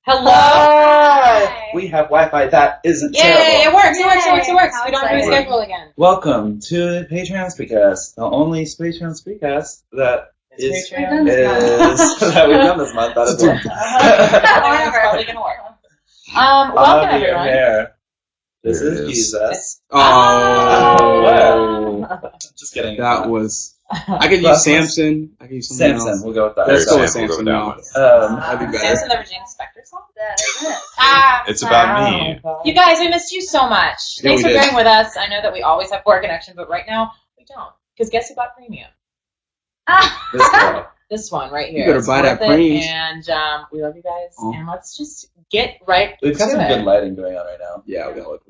Hello? Hi. We have Wi-Fi. That isn't terrible. Yay, it works. How We don't have to reschedule again. Welcome to Patreon Spreecast, the only Patreon Spreecast that is Patreon. that we've done this month. That is one. It's probably going to work. Welcome, everyone. Hair. This is Jesus. Oh. Just kidding. That was... I could use Samson. I could use something Samson. else. We'll go with that. Let's go with We'll go Samson with that now. one. That'd be better. Samson, the Regina Spektor song? That is it. It's about me. You guys, we missed you so much. Yeah, Thanks we for did. bearing with us. I know that we always have poor connection, but right now, we don't. Because guess who bought premium? This girl. This one right here. You better It's buy that worth it, premium. And we love you guys. Oh. And let's just get right We've got to some it. good lighting going on right now. Yeah, we gotta look.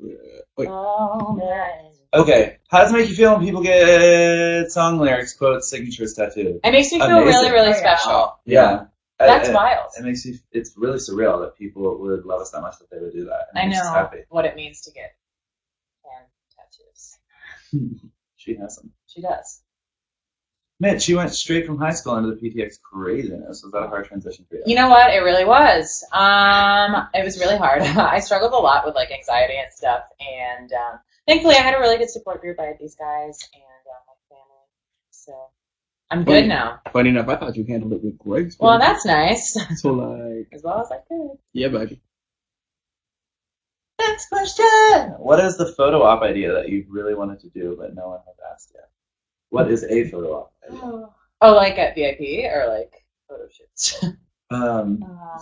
Wait. Oh, man. Okay. How does it make you feel when people get song lyrics, quotes, signatures tattooed? It makes me feel Amazing. really, really Oh, yeah. special. Yeah. That's It- wild. It makes you. It's really surreal that people would love us that much that they would do that. It I makes us know happy. what it means to get hand tattoos. She has them. She does. Mitch, you went straight from high school into the PTX craziness. Was that a hard transition for you? You know what? It really was. It was really hard. I struggled a lot with like anxiety and stuff, and thankfully I had a really good support group. I had these guys and my family, so I'm good now. Funny enough, I thought you handled it with grace. Well, that's nice. So like, As well as I could. yeah, baby. Next question. What is the photo op idea that you really wanted to do but no one has asked yet? What is a photo op idea? Oh, like at VIP or like photo shoots.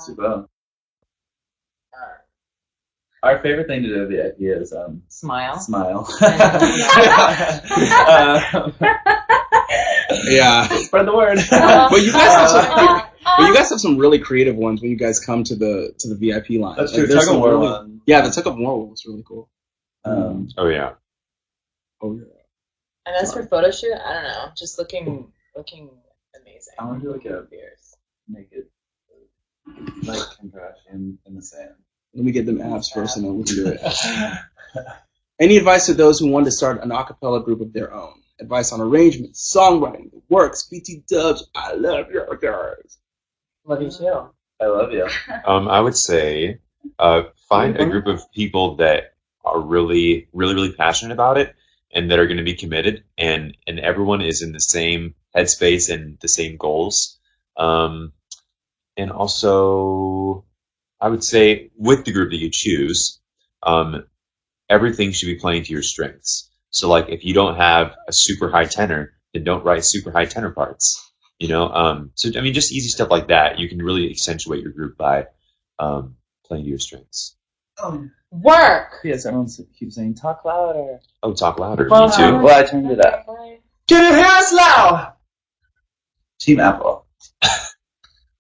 Super. Our favorite thing to do at VIP is Smile. smile. Yeah. Spread the word. But you guys have some. But you guys have some really creative ones when you guys come to the VIP line. That's Like, true. there's Tug of some war really- one. Yeah, the Tug of War one was really cool. Um, Oh yeah. Oh yeah. And as for photo shoot, I don't know. Just looking amazing. I want to do like a Beers. naked, like Kim Kardashian in the sand. Let me get them abs first, and then we can do it. Any advice to those who want to start an a cappella group of their own? Advice on arrangements, songwriting, the works, BT dubs. I love your guys. Love you too. I love you. I would say find a group of people that are really, really, really passionate about it and that are going to be committed, and everyone is in the same headspace and the same goals. And also, I would say with the group that you choose, everything should be playing to your strengths. So like if you don't have a super high tenor, then don't write super high tenor parts. You know, so I mean, just easy stuff like that. You can really accentuate your group by playing to your strengths. Work. Yes, everyone keeps saying talk louder. Oh, talk louder. Well, Me too. Well, I turned it up. Can you hear us loud? Team Apple.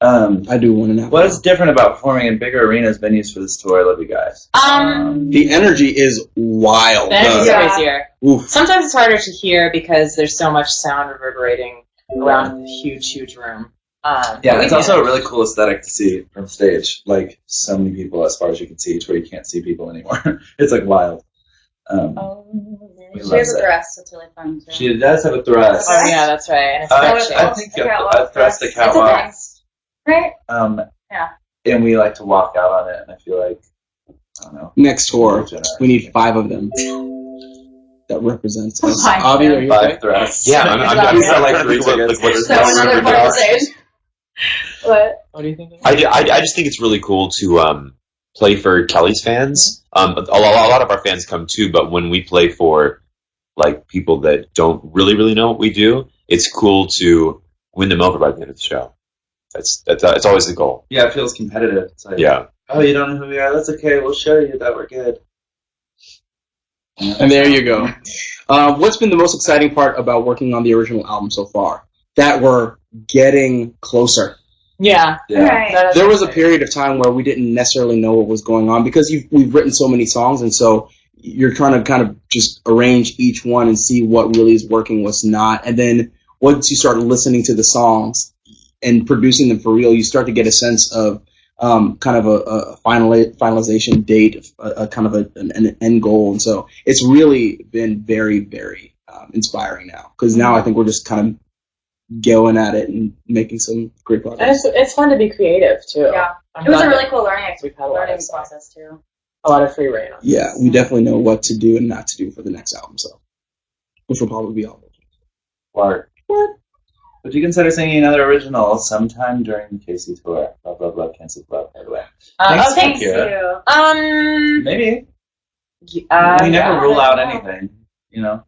I do want to know. What is different about performing in bigger arenas, venues for this tour? I love you guys. The energy is wild. That is Yeah. crazier. Oof. Sometimes it's harder to hear because there's so much sound reverberating around the huge room. Yeah, it's also a really cool aesthetic to see from stage. Like so many people as far as you can see, to where you can't see people anymore. It's like wild. We She love has a it. dress. It's really fun too. She does have a thrust. Oh yeah, that's right. And it's I that think A a catwalk thrust, a dress. catwalk. It's a dress. Right? Yeah. And we like to walk out on it, and I feel like, I don't know. Next tour, Generous. we need 5 of them. That represents us. Five Avi, are you okay? 5 thrusts. Yeah, I'm not like three tickets. Like, So another part of the stage. What? What do you think? I just think it's really cool to play for Kelly's fans. A lot of our fans come too, but when we play for like people that don't really know what we do, it's cool to win them over by the end of the show. That's always the goal. Yeah, it feels competitive. It's like, Yeah. oh, you don't know who we are? That's okay. We'll show you that we're good. And there you go. What's been the most exciting part about working on the original album so far? That we're getting closer. Yeah. Yeah. Right. There was a period of time where we didn't necessarily know what was going on because we've written so many songs, and so you're trying to kind of just arrange each one and see what really is working, what's not. And then once you start listening to the songs and producing them for real, you start to get a sense of kind of a finalization date, a kind of an end goal. And so it's really been very, very inspiring now, because now I think we're just kind of going at it and making some great progress. And it's fun to be creative too. Yeah. It was a really cool learning We've had a lot of process too. a lot of free reign. Yeah, we definitely know what to do and not to do for the next album, so which will probably be all. What? Would you consider singing another original sometime during the Casey tour? Love, love, love, can't sleep, love, by the way. Thanks, Thank Kira. you. Maybe. We yeah, never rule out anything, you know?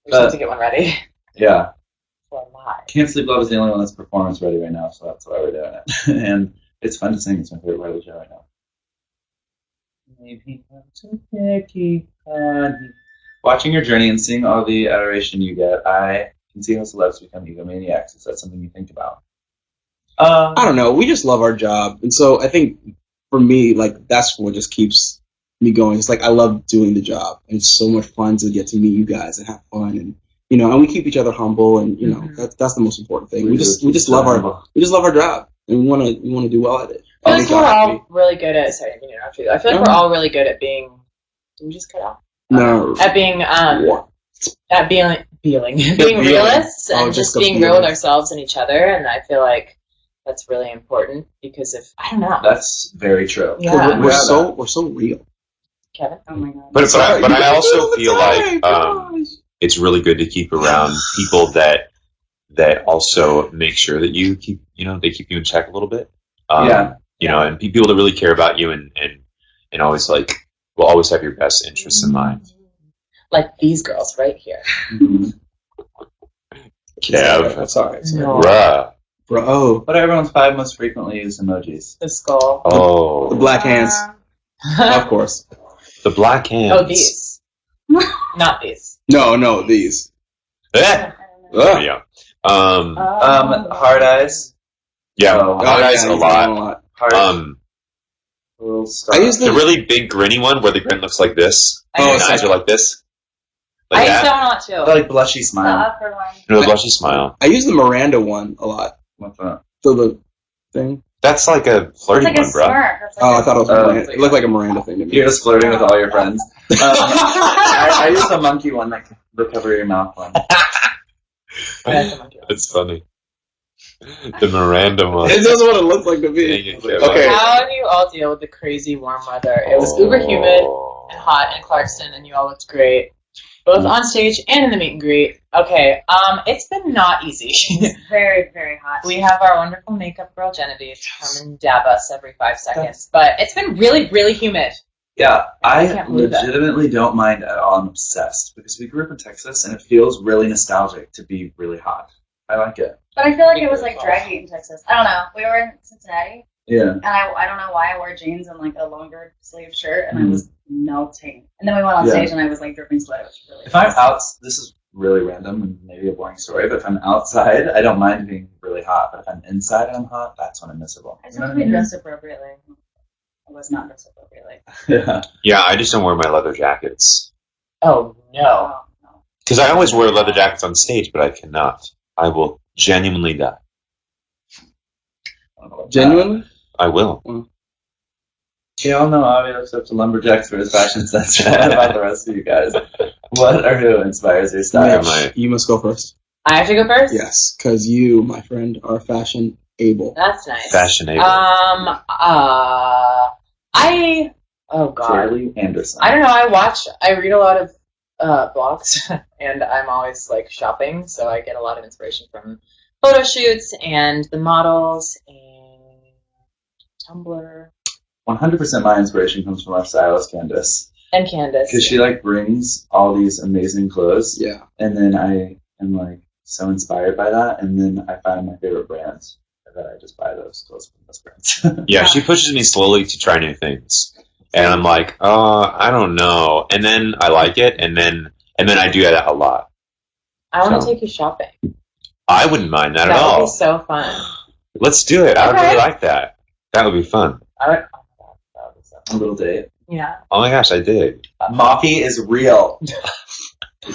We just have to get one ready. Yeah. For live. Can't Sleep Love is the only one that's performance ready right now, so that's why we're doing it. And it's fun to sing. It's my favorite part of the show right now. Maybe I'm too picky. Watching your journey and seeing all the adoration you get, I can see how celebs become egomaniacs. Is that something you think about? I don't know. We just love our job, and so I think for me, like that's what just keeps me going. It's like I love doing the job, and it's so much fun to get to meet you guys and have fun, and and we keep each other humble, and that's the most important thing. We just love our job, and we want to do well at it. I feel like we're all really good at. Sorry, I didn't interrupt you. I feel like we're all really good at being. Did we just cut off? No. At being being realists and just being real with ourselves and each other, and I feel like that's really important because if I don't know, that's very true. Yeah. We're so real, Kevin. Oh my god. But I also feel like it's really good to keep around people that also make sure that you keep they keep you in check a little bit. And people that really care about you and always will always have your best interests in mind. Like these girls right here. Mm-hmm. Kev. That's all right. No. Bro. What are everyone's 5 most frequently used emojis? The skull. Oh. The black hands. Of course. The black hands. Oh, these. Not these. No, these. There we go. Hard eyes. Yeah, Oh, hard eyes a lot. Hard I use the really big grinny one where the grin looks like this. I And eyes are like this. I Like use that. that one a lot too. The blushy The smile. upper one. The blushy smile. I use the Miranda one a lot. What's that? So the thing. That's like a flirty It's like a one, bro. smirk. It's like Oh, I thought it was Oh. Miranda. It looked like a Miranda thing to me. You're just flirting with all your friends. I use the monkey one, like the cover your mouth one. It's funny. The Miranda one. It doesn't what it looks like to me. Dang it, Kevin. Okay. How do you all deal with the crazy warm weather? It was uber humid and hot in Clarkston, and you all looked great, both on stage and in the meet and greet. Okay, it's been not easy. It's very, very hot. We have our wonderful makeup girl Genevieve come and dab us every 5 seconds, but it's been really, really humid. Yeah, I I can't believe that. legitimately don't mind at all. I'm obsessed because we grew up in Texas and it feels really nostalgic to be really hot. I like it. But I feel like it was like draggy in Texas. I don't know. We were in Cincinnati, Yeah. and I don't know why I wore jeans and like a longer sleeve shirt, and I was melting. And then we went on stage, and I was like dripping sweat. It was really. If I'm out, this is really random and maybe a boring story, but if I'm outside, I don't mind being really hot. But if I'm inside and I'm hot, that's when I'm miserable. I just You know have what to I be mean? dressed appropriately. I was not dressed appropriately. Yeah. Yeah, I just don't wear my leather jackets. Oh no! Oh, no. Because I always wear leather jackets on stage, but I cannot. I will genuinely die. I don't know about Genuinely? I will. that. You all know Avi looks up to lumberjacks for his fashion sense. What about the rest of you guys? What or who inspires your style? Mitch, you must go first. I have to go first. Yes, because you, my friend, are fashion able. That's nice. Fashionable. Oh god. Charlie Anderson. I don't know. I read a lot of blogs, and I'm always like shopping, so I get a lot of inspiration from photo shoots and the models and Tumblr 100% my inspiration comes from our stylist Candace, and Candace. because she like brings all these amazing clothes, Yeah. and then I am like so inspired by that, and then I find my favorite brands, and then I just buy those clothes from those brands. Yeah, she pushes me slowly to try new things. And I'm like, I don't know. And then I like it, and then I do that a lot. I want to So- take you shopping. I wouldn't mind that at That would all. be so fun. Let's do it. I would Okay. really like that. That would be fun. I would. Oh my god, that would be so A little date. Yeah. Oh my gosh, I did. Moppy is real.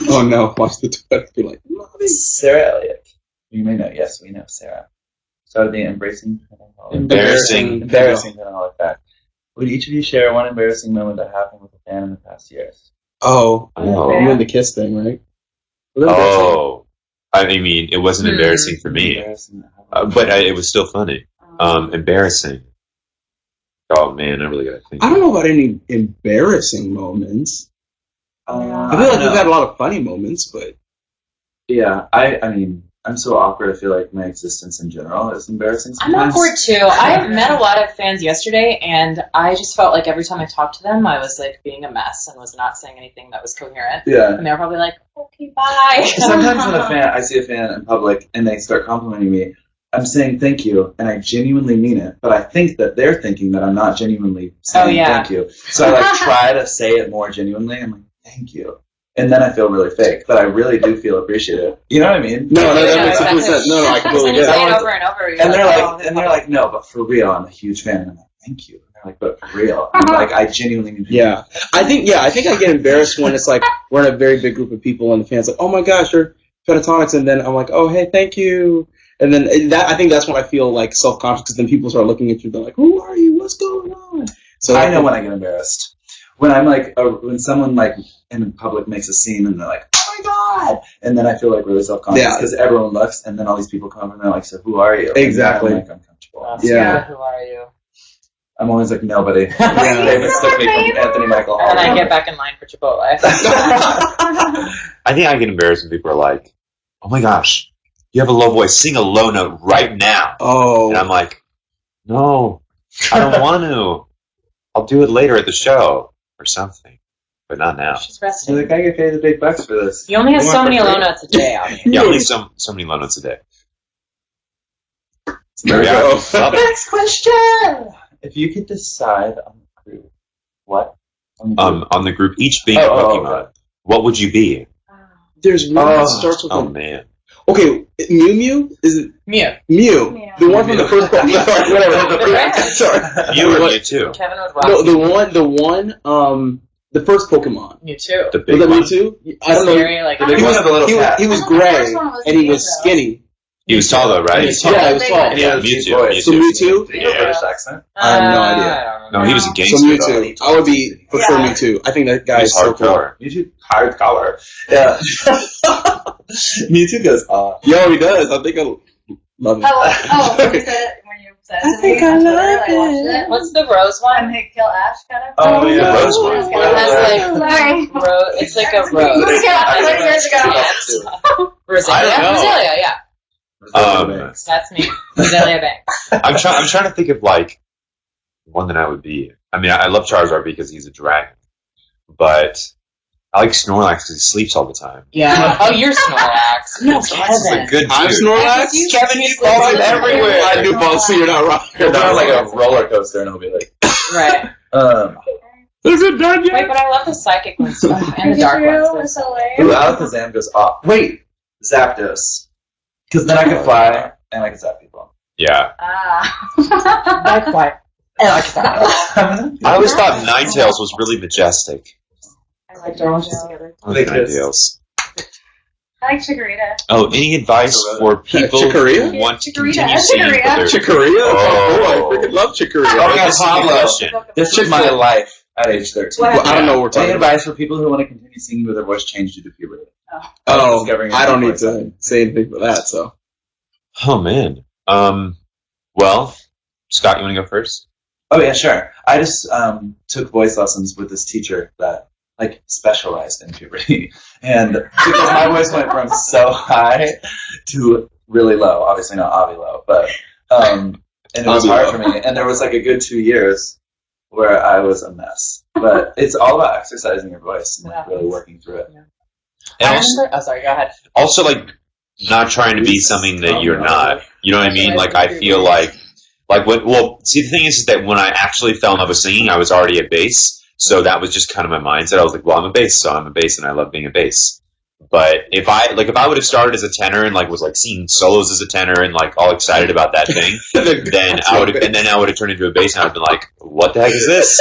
Oh no, watch the Twitter. Be like, Sarah Elliott. You may know. Yes, we know Sarah. Started the embracing. Embarrassing. Embarrassing. I don't like that. Would each of you share one embarrassing moment that happened with a fan in the past years? oh, Oh. you mean the kiss thing, right? Oh. I mean, it wasn't embarrassing for me. Embarrassing. But it was still funny. Embarrassing. Oh man, I really gotta think. I don't know about any embarrassing moments. I feel like we've had a lot of funny moments, but yeah, I mean, I'm so awkward. I feel like my existence in general is embarrassing I'm sometimes. awkward too. I met a lot of fans yesterday, and I just felt like every time I talked to them, I was like being a mess and was not saying anything that was coherent. Yeah. And they were probably like, "Okay, bye." Sometimes when I see a fan in public and they start complimenting me, I'm saying thank you, and I genuinely mean it. But I think that they're thinking that I'm not genuinely saying thank you. So I like try to say it more genuinely. I'm like, thank you. And then I feel really fake, but I really do feel appreciative. You know what I mean? no, that makes complete sense. No, I completely get Say it it. over and over. And they're like, no, but for real, I'm a huge fan. And I'm like, thank you. And they're like, but for real, I'm like, I genuinely mean it. Yeah, I think I get embarrassed when it's like we're in a very big group of people and the fans like, oh my gosh, you're Pentatonix, and then I'm like, oh hey, thank you, and then I think that's when I feel like self-conscious because then people start looking at you, they're like, who are you? What's going on? So I know when I get embarrassed. When I'm like, when someone like in public makes a scene and they're like, oh my god, and then I feel like really self-conscious because everyone looks, and then all these people come up and they're like, so who are you? Exactly. And I'm like uncomfortable. Yeah. Who are you? I'm always like nobody. Yeah. They mistook me from Anthony Michael Hall. And I get back in line for Chipotle. I think I get embarrassed when people are like, "Oh my gosh, you have a low voice. Sing a low note right now." Oh, And I'm like, "No, I don't want to. I'll do it later at the show or something, but not now." She's resting. Like, I get paid the big bucks for this. You only have You so want many for free? low notes a day, Abby. Yeah, only so many low notes a day. there we Yeah. go. Well, Next question. If you could decide on the group, what? on the group, each being a Oh, Pokemon, okay. what would you be? There's one that starts with Oh a... man, Okay, Mew Mew? Is it Mew. Mew? Yeah. The one from the first Pokemon. Sorry, whatever. Sorry. you or you too? Kevin would rock. No, the first Pokemon. Mew too. The Was big that one. Mewtwo? I don't know. Scary, like The big He one was, with the little he was, cat. he was I thought the gray, first one was and he Mew, was though. skinny. He was tall though, right? He was tall. Yeah, he was tall. Yeah, He has a Mewtwo. deep So voice. Mewtwo? Did he have a British accent? I have no idea. I don't know. No, he was a So gangster. though. Mewtwo. I would be for sure Yeah. Mewtwo. I think that guy He's is so cool. hardcore. Mewtwo, hard collar. Yeah. Mewtwo goes, Yo, he does. I think I love it. When you said it I to think me I on Twitter, like I watched it. it. What's the rose I'm one? hit kill Ash kind of. Oh, yeah. The rose one. It has, like, sorry. It's like a rose. Yeah, 20 years ago. Roselia? I don't know. Roselia, yeah. That's me. Roselia Banks. I'm trying to think of like one that I would be. I mean, I love Charizard because he's a dragon, but I like Snorlax because he sleeps all the time. Yeah. Oh, you're Snorlax. No, Snorlax is a Kevin. good I'm dude. Snorlax? Kevin, you falls sleep in everywhere. I do fall, so you're not wrong. He'll drive like a roller coaster and he'll be like, Right. Is it done Wait, but I love the psychic ones too. And the dark ones. so ooh, Alakazam goes off. Wait, Zapdos. Because then I can fly and I can zap people. Yeah, That's why. I like that. I always thought Ninetales was really majestic. I like oranges together. I like They kiss. Ninetales. I like Chikorita. Oh, any advice for people Chikorita? who want to Chikorita. continue singing? Chikorita. but they're- Chikorita? Oh. Oh, I freaking love Chikorita. Oh, yeah, This is a good Pablo. question. This is my life at age 13. What? I don't know what we're Any talking about. advice for people who want to continue singing with their voice change due to puberty? Oh, Discovering I don't your need voice. to say anything for that, so. Oh man. Well, Scott, you want to go first? Oh yeah, sure. I just took voice lessons with this teacher that like specialized in puberty, and because my voice went from so high to really low. Obviously not Avi low, but and it was Avi hard low. for me. And there was like a good 2 years where I was a mess. But it's all about exercising your voice and like really working through it. And I also, remember. Oh, sorry. Go ahead. also, like, not trying to be something that you're not. You know what I mean? Like, I feel like when, well, see, the thing is that when I actually fell in love with singing, I was already a bass. So that was just kind of my mindset. I was like, well, I'm a bass, so I'm a bass, and I love being a bass. But if I would have started as a tenor and like was like singing solos as a tenor and like all excited about that thing, then I would have turned into a bass and I'd been like, what the heck is this?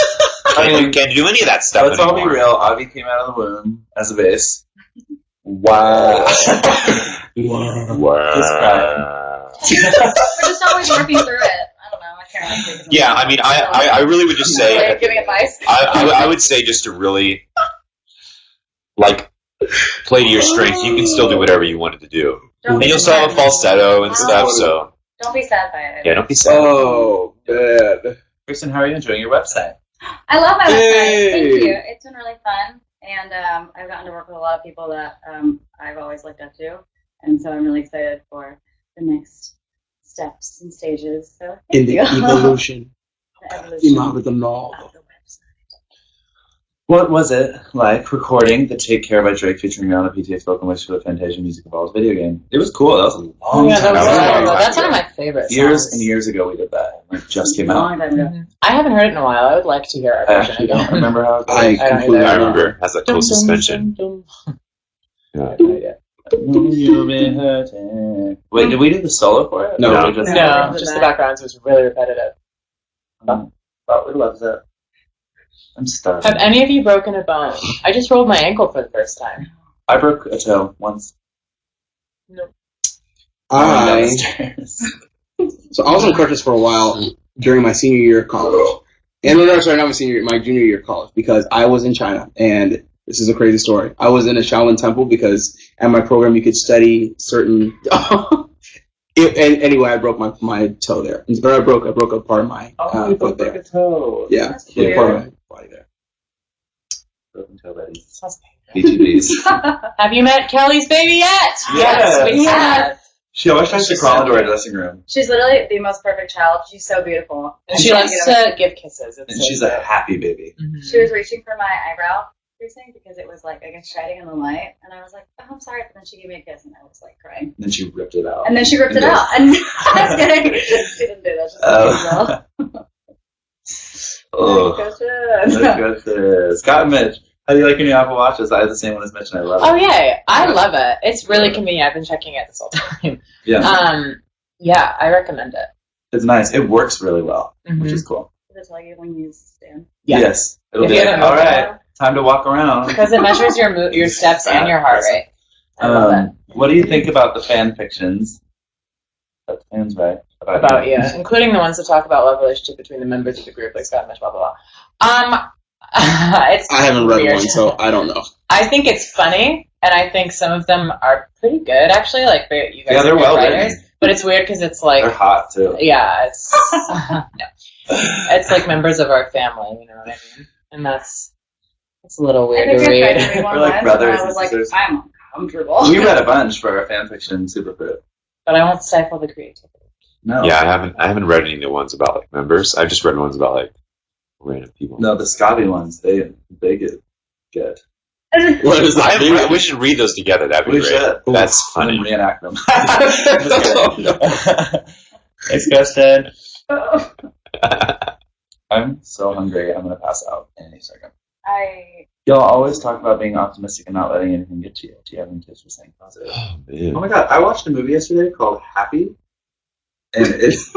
Can't do any of that stuff Let's all be anymore. real. Avi came out of the womb as a bass. Wow. Wow. We're just always working through it. I don't know. I can't really think of Yeah, I mean, I really would just say, Like, giving advice. I would say just to really, like, play to your strengths. You can still do whatever you wanted to do. And you'll still have a falsetto and stuff, so. Don't be sad by it. Yeah, don't be sad. Oh, man. Kristen, how are you enjoying your website? I love my website. Yay. Thank you. It's been really fun, and I've gotten to work with a lot of people that I've always looked up to, and so I'm really excited for the next steps and stages. So In thank the you. evolution. The evolution With the law. of the website. What was it like recording the Take Care by Drake featuring Rihanna PTX vocalist for the Fantasia Music Evolves video game? It was cool. That was a long Oh, yeah, time that was That was a really long cool. time That's one of ago. my favorite Years songs. and years ago we did that. It just came A out. long time ago. Mhm. I haven't heard it in a while. I would like to hear our I version actually again. don't remember how it goes. I I don't completely either. I remember. remember. It has that cool suspension. Yeah. You'll be hurting. Wait, did we do the solo for it? No. Or we just No, No. just the backgrounds was really repetitive. But we loved it. I'm stuck. Have any of you broken a bone? I just rolled my ankle for the first time. I broke a toe once. Nope. Going down the I stairs. was on crutches for a while during my senior year of college. And no, sorry, not my senior year, my junior year of college, because I was in China, and this is a crazy story. I was in a Shaolin temple because at my program you could study certain. Anyway, I broke my toe there, or I broke a part of my Oh, you foot broke there. a toe. Yeah, That's yeah, part of weird. my body there. Broken toe buddies. Sounds painful. BTBs. Have you met Kelly's baby yet? Yes. we have. She always tries to She's crawl so into our cute. dressing room. She's literally the most perfect child. She's so beautiful. And she likes to give kisses. It's And so she's cute. a happy baby. Mhm. She was reaching for my eyebrow piercing because it was like, I guess, shining in the light. And I was like, oh, I'm sorry. But then she gave me a kiss and I was like crying. And then she ripped it out. And then she ripped it out. And I was kidding. She didn't do that. She's Oh. Oh. Good. Good. Scott and Mitch, how do you like your new Apple Watches? I have the same one as Mitch and I love it. Oh, yeah. I love it. It's really convenient. I've been checking it this whole time. Yeah. Yeah, I recommend it. It's nice. It works really well, Mhm. which is cool. Does it tell you when you stand? Yeah. Yes. It'll If be you like, haven't all moved right, time to walk around. Because it measures your steps and your heart rate. I love it. What do you think about the fan fictions that the fans write About you, including the ones that talk about love relationship between the members of the group, like Scott and Mitch, blah, blah, blah. It's I haven't read weird. one, so I don't know. I think it's funny, and I think some of them are pretty good, actually. Like, you guys Yeah, they're are good well writers. written. But it's weird because it's like, They're hot too. yeah, it's no. It's like members of our family, you know what I mean? And it's a little I weird think to I read. tried to read one We're like once, brothers and I and was like, sisters. I'm uncomfortable. We read a bunch for our fan fiction Superfruit. But I won't stifle the creativity. No. Yeah, I haven't read any new ones about like members. I've just read ones about like random people. No, the Scotty ones, they get good. What is that? We should read those together. That'd be We great. should. That's And funny. reenact them. No. Next question. I'm so hungry. I'm gonna pass out any second. Y'all always talk about being optimistic and not letting anything get to you. Do you have any tips for staying positive? Oh, man. Oh my god, I watched a movie yesterday called Happy, and it's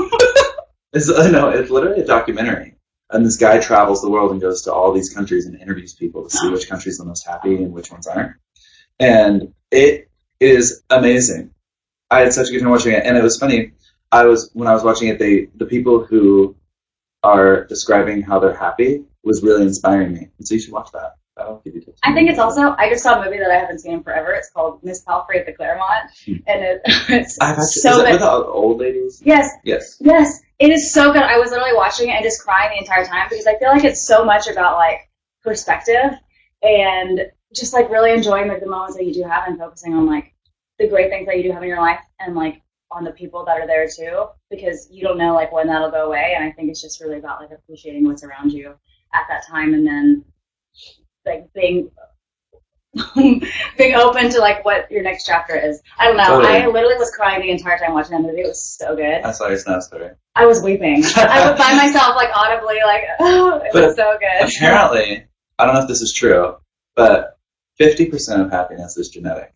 it's literally a documentary. And this guy travels the world and goes to all these countries and interviews people to see which country's the most happy and which ones aren't. And it is amazing. I had such a good time watching it, and it was funny. When I was watching it, the people who are describing how they're happy was really inspiring me. And so you should watch that. That'll give you tips. I think it's also, I just saw a movie that I haven't seen in forever. It's called Miss Palfrey at the Claremont. And it's I've actually, so is it good. with the old ladies? Yes, Yes. yes. It is so good. I was literally watching it and just crying the entire time because I feel like it's so much about like perspective and just like really enjoying like the moments that you do have and focusing on like the great things that you do have in your life and like on the people that are there too, because you don't know like when that'll go away. And I think it's just really about like appreciating what's around you at that time and then like being being open to like what your next chapter is. I don't know. Totally. I literally was crying the entire time watching that movie. It was so good. I saw your Snap story. I was weeping. I would find myself like audibly like, oh, it was so good. Apparently, I don't know if this is true, but 50% of happiness is genetic.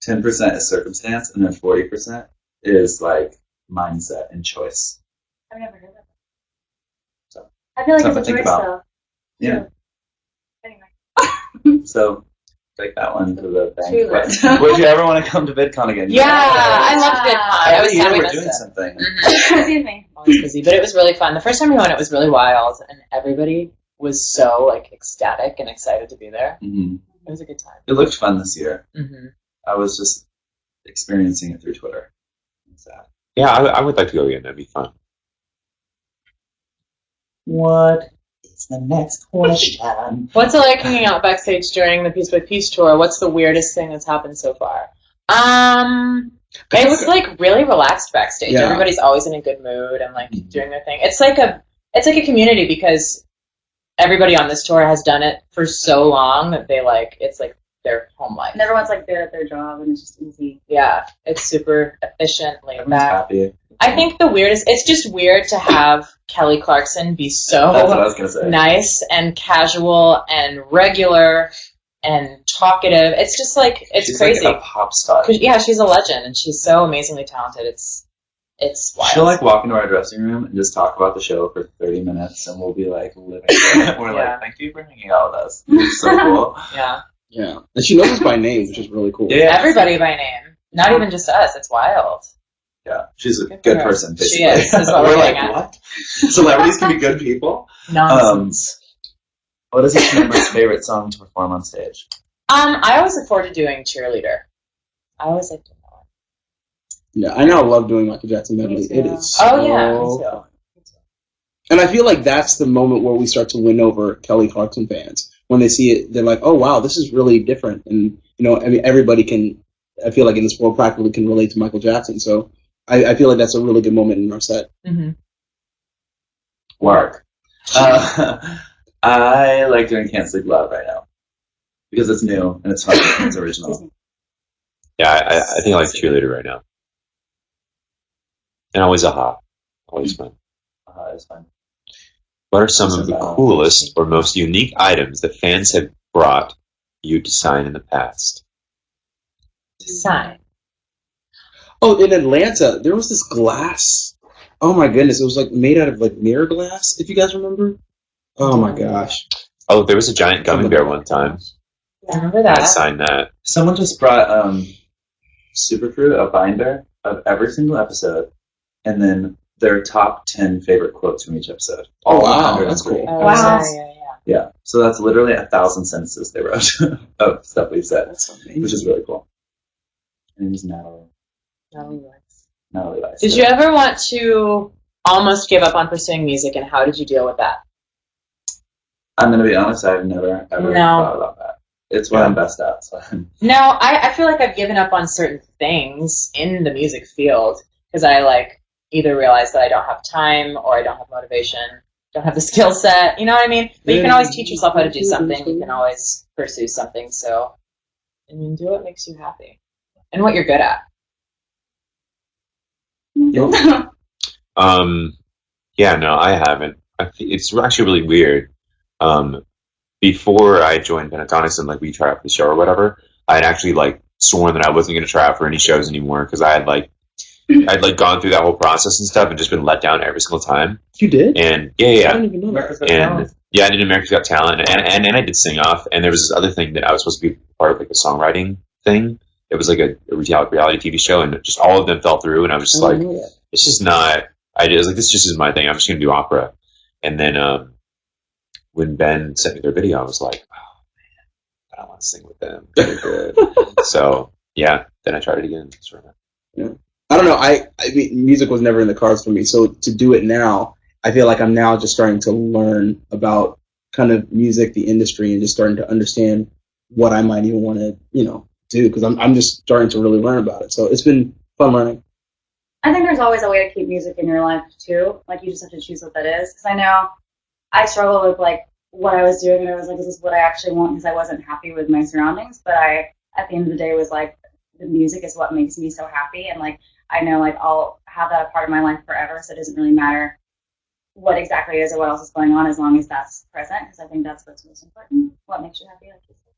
10% is circumstance, and then 40% is like mindset and choice. I've never heard that. So, I feel like something it's to a think choice about. though. Yeah. Anyway. So take that one to the bank. True But lit. would you ever want to come to VidCon again? Yeah, I loved VidCon. I Every was year sad we we're missed doing it. something. Excuse me. Always busy, but it was really fun. The first time we went, it was really wild, and everybody was so like ecstatic and excited to be there. Mm-hmm. It was a good time. It looked fun this year. Mm-hmm. I was just experiencing it through Twitter. It's sad. Yeah, I would like to go again. That'd be fun. What is the next question? What's it like hanging out backstage during the Piece by Piece tour? What's the weirdest thing that's happened so far? It's like really relaxed backstage. Yeah. Everybody's always in a good mood and like doing their thing. It's like a community because everybody on this tour has done it for so long that they like it's like their home life. And everyone's like good at their job, and it's just easy. Yeah, it's super efficient, laid Everyone's back. happy. I think the weirdest, it's just weird to have Kelly Clarkson be That's what I so was gonna say. nice and casual and regular and talkative. It's just like, it's She's crazy. like a pop star. 'Cause, yeah, she's a legend and she's so amazingly talented. It's wild. She'll like walk into our dressing room and just talk about the show for 30 minutes, and we'll be like living it. We're Yeah. like, thank you for hanging out with us. It's so cool. Yeah. Yeah. And she knows us by name, which is really cool. Yeah. Everybody by name. Not even just us. It's wild. Yeah, she's a Good good for her. person. She Basically. is what we're we're like, getting at. what? Celebrities can be good people. Nonsense. What is each member's favorite song to perform on stage? I always look forward to doing Cheerleader. I always like doing that one. Yeah, I now love doing Michael Jackson medley. Me too. It is so Oh, yeah, me too. fun. And I feel like that's the moment where we start to win over Kelly Clarkson fans. When they see it, they're like, oh, wow, this is really different. And, I mean, everybody can, I feel like in this world practically can relate to Michael Jackson. So I feel like that's a really good moment in our set. Mm-hmm. Work. I like doing Can't Sleep Loud right now. Because it's new and it's fun and it's original. Yeah, I think I like Cheerleader right now. And always Aha. Always fun. It's fun. What are some of the coolest or most unique items that fans have brought you to sign in the past? Sign. Oh, in Atlanta, there was this glass. Oh, my goodness. It was like made out of like mirror glass, if you guys remember. Oh, my gosh. Oh, there was a giant gummy bear one time. I remember I that. signed that. Someone just brought Super Crew a binder of every single episode and then their top 10 favorite quotes from each episode. Oh, wow. 103 That's cool. Oh, Wow. yeah. Yeah. So that's literally 1,000 sentences they wrote of stuff we said, That's amazing. which is really cool. And he's Natalie. Natalie Weiss. Did you ever want to almost give up on pursuing music, and how did you deal with that? I'm going to be honest, I've never, ever thought about that. It's what I'm best at. So. No, I feel like I've given up on certain things in the music field because I like either realize that I don't have time or I don't have motivation, don't have the skill set. You know what I mean? But you can always teach yourself how to do something. You can always pursue something. So, I mean, do what makes you happy and what you're good at. Yeah, no, I haven't. It's actually really weird. Before I joined Pentatonix and like we tried out for the show or whatever, I had actually like sworn that I wasn't going to try out for any shows anymore because I'd gone through that whole process and stuff and just been let down every single time. You did? And I yeah. didn't even know that. And yeah, I did America's Got Talent, and I did sing off. And there was this other thing that I was supposed to be part of, like a songwriting thing. It was like a reality TV show, and just all of them fell through. And I was just like, it's just not. I was like, this just isn't my thing. I'm just going to do opera. And then when Ben sent me their video, I was like, oh man, I want to sing with them. They're good. So yeah, then I tried it again. Yeah. I don't know. I mean, music was never in the cards for me. So to do it now, I feel like I'm now just starting to learn about kind of music, the industry, and just starting to understand what I might even want to, do, because I'm just starting to really learn about it. So it's been fun learning. I think there's always a way to keep music in your life too. Like you just have to choose what that is. Because I know I struggled with like what I was doing, and I was like, is this what I actually want? Because I wasn't happy with my surroundings. But I, at the end of the day, was like, the music is what makes me so happy, and like I know like I'll have that a part of my life forever. So it doesn't really matter what exactly it is or what else is going on, as long as that's present. Because I think that's what's most important. What makes you happy? Like you said.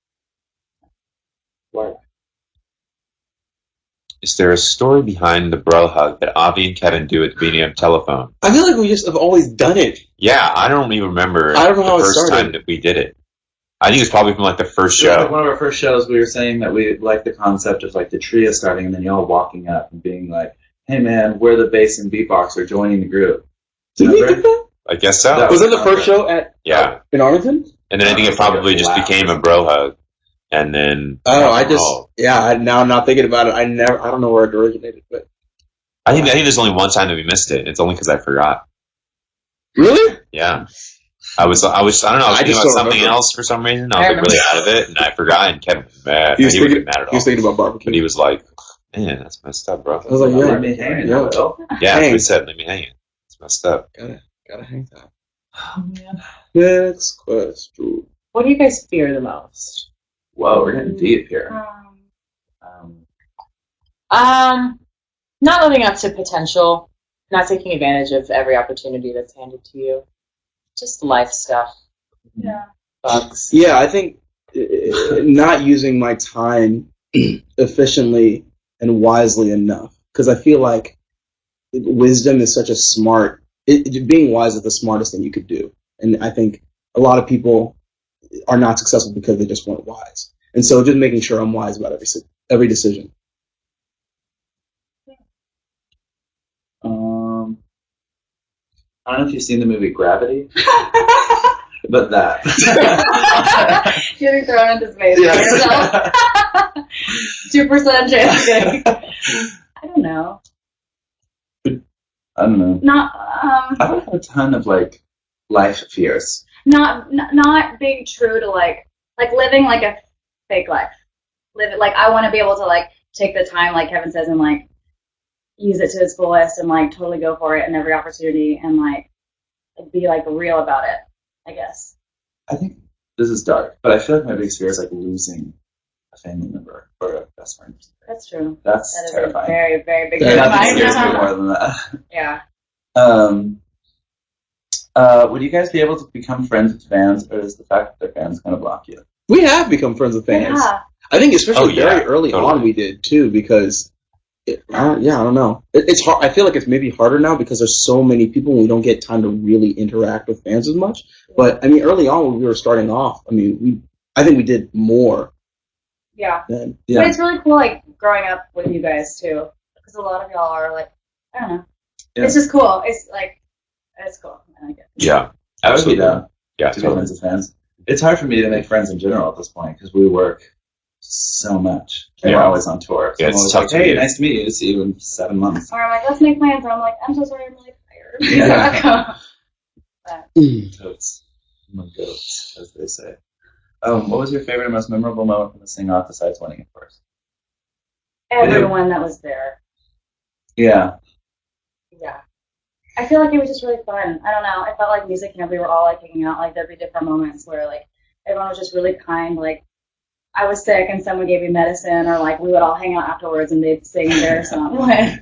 Is there a story behind the bro hug that Avi and Kevin do at the beginning of Telephone? I feel like we just have always done it. Yeah, I don't even remember I don't know how the it first started. time that we did it. I think it's probably from like the first It was, like, show. one of our first shows, we were saying that we like the concept of like the trio starting and then y'all walking up and being like, hey man, we're the bass and beatbox are joining the group. Did we Remember? do that? I guess so. That Was it the first show at Yeah. in Arlington? And then I think it It's like probably a just laugh. became a bro hug. And then Now I'm not thinking about it. I don't know where it originated, but I think there's only one time that we missed it. It's only because I forgot. really? Yeah. I don't know. I was I thinking just about don't something remember. else for some reason. I was like really out of it, and I forgot. And Kevin was mad. He was He wasn't thinking, mad at he was all, thinking about barbecue. but he was like, "Man, that's messed up, bro." I was like, yeah, Let me hang it, yeah. Will. Yeah, that's what he Hang. said. Let me hang it. It's messed up. Gotta hang that. Oh, man. Next question. What do you guys fear the most? Whoa, we're getting deep here. Not living up to potential, not taking advantage of every opportunity that's handed to you. Just life stuff, Yeah. bugs. Yeah, I think not using my time efficiently and wisely enough. Because I feel like wisdom is such a smart, being wise is the smartest thing you could do. And I think a lot of people are not successful because they just weren't wise. And so just making sure I'm wise about every decision. I don't know if you've seen the movie Gravity, but that. Getting thrown into space by yourself. 2% chance. I don't know. I don't know. Not I don't have a ton of like life fears. not being true to like living like a fake life. Live it like I want to be able to like take the time, like Kevin says, and like use it to its fullest and like totally go for it in every opportunity and like be like real about it, I guess. I think this is dark, but I feel like my biggest fear is like losing a family member or a best friend. That's true. That's That is terrifying. a very, very big Yeah, Nothing scares me fear. more than that. Yeah. Would you guys be able to become friends with fans, or is the fact that they're fans kind of block you? We have become friends with fans. Yeah. I think especially Oh, yeah, very early totally. on we did too, because I don't know. It's hard. I feel like it's maybe harder now because there's so many people and we don't get time to really interact with fans as much. But I mean, early on when we were starting off, I think we did more Yeah. than. But it's really cool, like, growing up with you guys, too. Because a lot of y'all are, like, I don't know. Yeah. It's just cool. It's, like, it's cool. I like it. Yeah, I would be absolutely. down Yeah, to be friends with fans. It's hard for me to make friends in general at this point because we work so much. And we're Yeah. always on tour. So Yeah, I'm it's always tough like, to hey, do. nice to meet you. See you in 7 months. Or I'm like, let's make plans. And I'm like, I'm so sorry, I'm really tired. Yeah. Mm. Totes. I'm a goat, as they say. What was your favorite and most memorable moment from the sing-off besides winning, of course? Everyone that was there. Yeah. Yeah. I feel like it was just really fun. I don't know. I felt like music, we were all, like, hanging out. Like, there'd be different moments where, like, everyone was just really kind. Like, I was sick and someone gave me medicine, or, like, we would all hang out afterwards and they'd sing their song.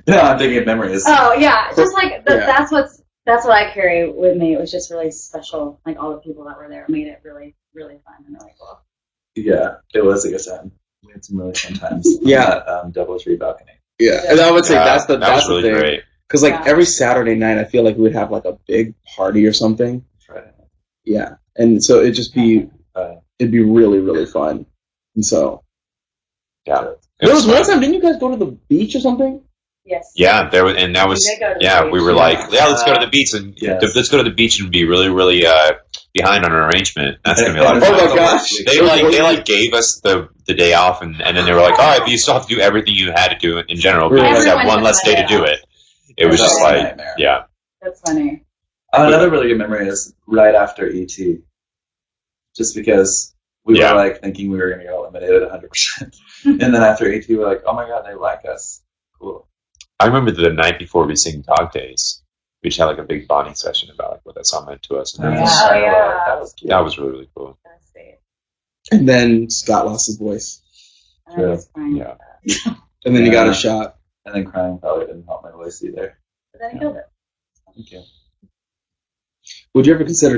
No, I'm thinking of memories. Oh, yeah. Just, like, Yeah. that's what I carry with me. It was just really special. Like, all the people that were there made it really, really fun and really cool. Yeah, it was a good time. We had some really fun times. Yeah. On that double tree balcony. Yeah, and I would say Yeah, that's the that was really thing. great. Because like Yeah. every Saturday night, I feel like we would have like a big party or something. Friday night. Yeah, and so it'd be really really fun. And so Yeah, there was one fun. time, didn't you guys go to the beach or something? Yes. Yeah, that was We did go to the yeah. beach. We were like, let's go to the beach and Yes. let's go to the beach and be really, really behind on our arrangement. That's gonna be a lot of Oh fun. my gosh! They gave us the day off and then they were like, all right, but you still have to do everything you had to do in general, but you just have Everyone one less took day my to do day it. It was That's just a like, nightmare. yeah, That's funny. Another really good memory is right after ET. Just because we Yeah. were like thinking we were going to get eliminated 100%. And then after ET, we were like, oh my god, they like us. Cool. I remember the night before we sing Dog Days, we just had like a big bonding session about like what that song meant to us. And Yeah. Oh, yeah. That was cute. that was really, really cool. That's sweet. And then Scott lost his voice, I was crying. Yeah. and then he got Yeah. a shot. And then crying probably didn't help my voice either. But then he killed it. Thank you. Would you ever consider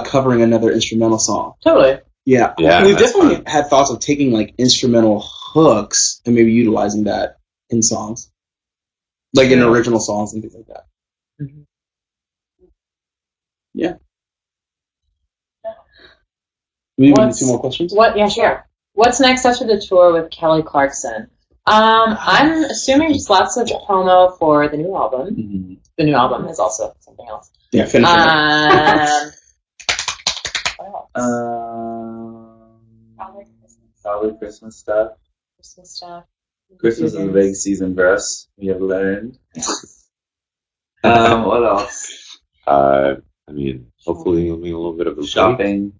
covering another instrumental song? Totally. Yeah, Yeah, we've that's definitely fun. had thoughts of taking like instrumental hooks and maybe utilizing that in songs, like in Yeah. original songs and things like that. Mhm. Yeah. Maybe What's- 2 more questions. What? Yeah, sure. What's next after the tour with Kelly Clarkson? I'm assuming just lots of promo for the new album. Mm-hmm. The new album is also something else. Yeah, finish it. What else? Probably Christmas stuff. Christmas stuff. Christmas is a big season for us. We have learned. What else? I mean, Hopefully, it'll be a little bit of a break. Shopping.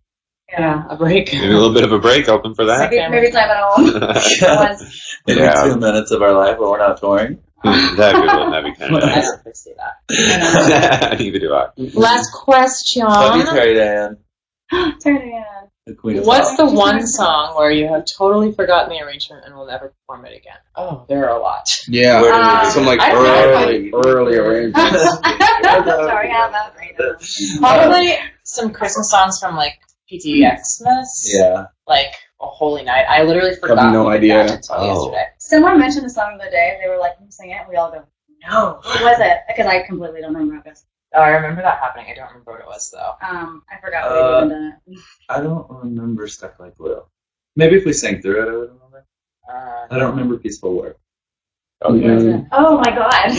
Yeah, a break. Maybe a little bit of a break. Open for that. Maybe time at home. Maybe Yeah. 2 minutes of our life where we're not touring. That'd be kind of I nice. don't see that. Neither do I. Last question. Love you, Terry Dan. Turn it in. The queen of What's pop. the one song where you have totally forgotten the arrangement and will never perform it again? Oh, there are a lot. Yeah, Where did we some like I early arrangements. Sorry, I have that right now. Probably some Christmas songs from like PTX. Yeah. Like a Holy Night. I literally forgot. no we did idea. that until Oh. yesterday. Someone mentioned the song the other day. They were like, "Can you sing it?" We all go, "No." What was it? Because I completely don't remember this. Oh, I remember that happening. I don't remember what it was though. I forgot we had done it. I don't remember Stuck Like Glue. Maybe if we sang through it, I would remember. I don't remember Peaceful War. Oh, yeah. Oh my god.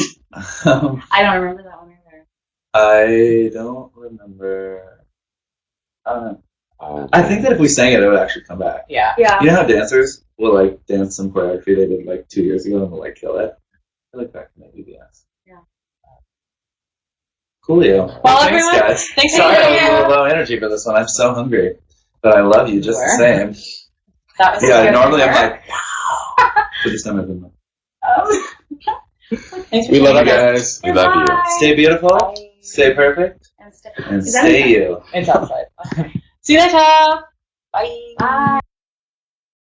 I don't remember that one either. I don't remember. I don't know. I think that if we sang it, it would actually come back. Yeah. Yeah. You know how dancers will like dance some choreography they did like 2 years ago and will like kill it? I look back and maybe dance. Yeah. Coolio. Well, Thanks, everyone, guys. thanks Sorry for I was a being little low energy for this one. I'm so hungry. But I love you just the Sure. same. That was Yeah, good. normally I'm like, wow. But this time I've been like, Oh. Thanks for We love you being here. guys. We love you. Bye. stay beautiful, stay perfect, And stay. and Is that stay you. It's outside. See you later. Bye. Bye.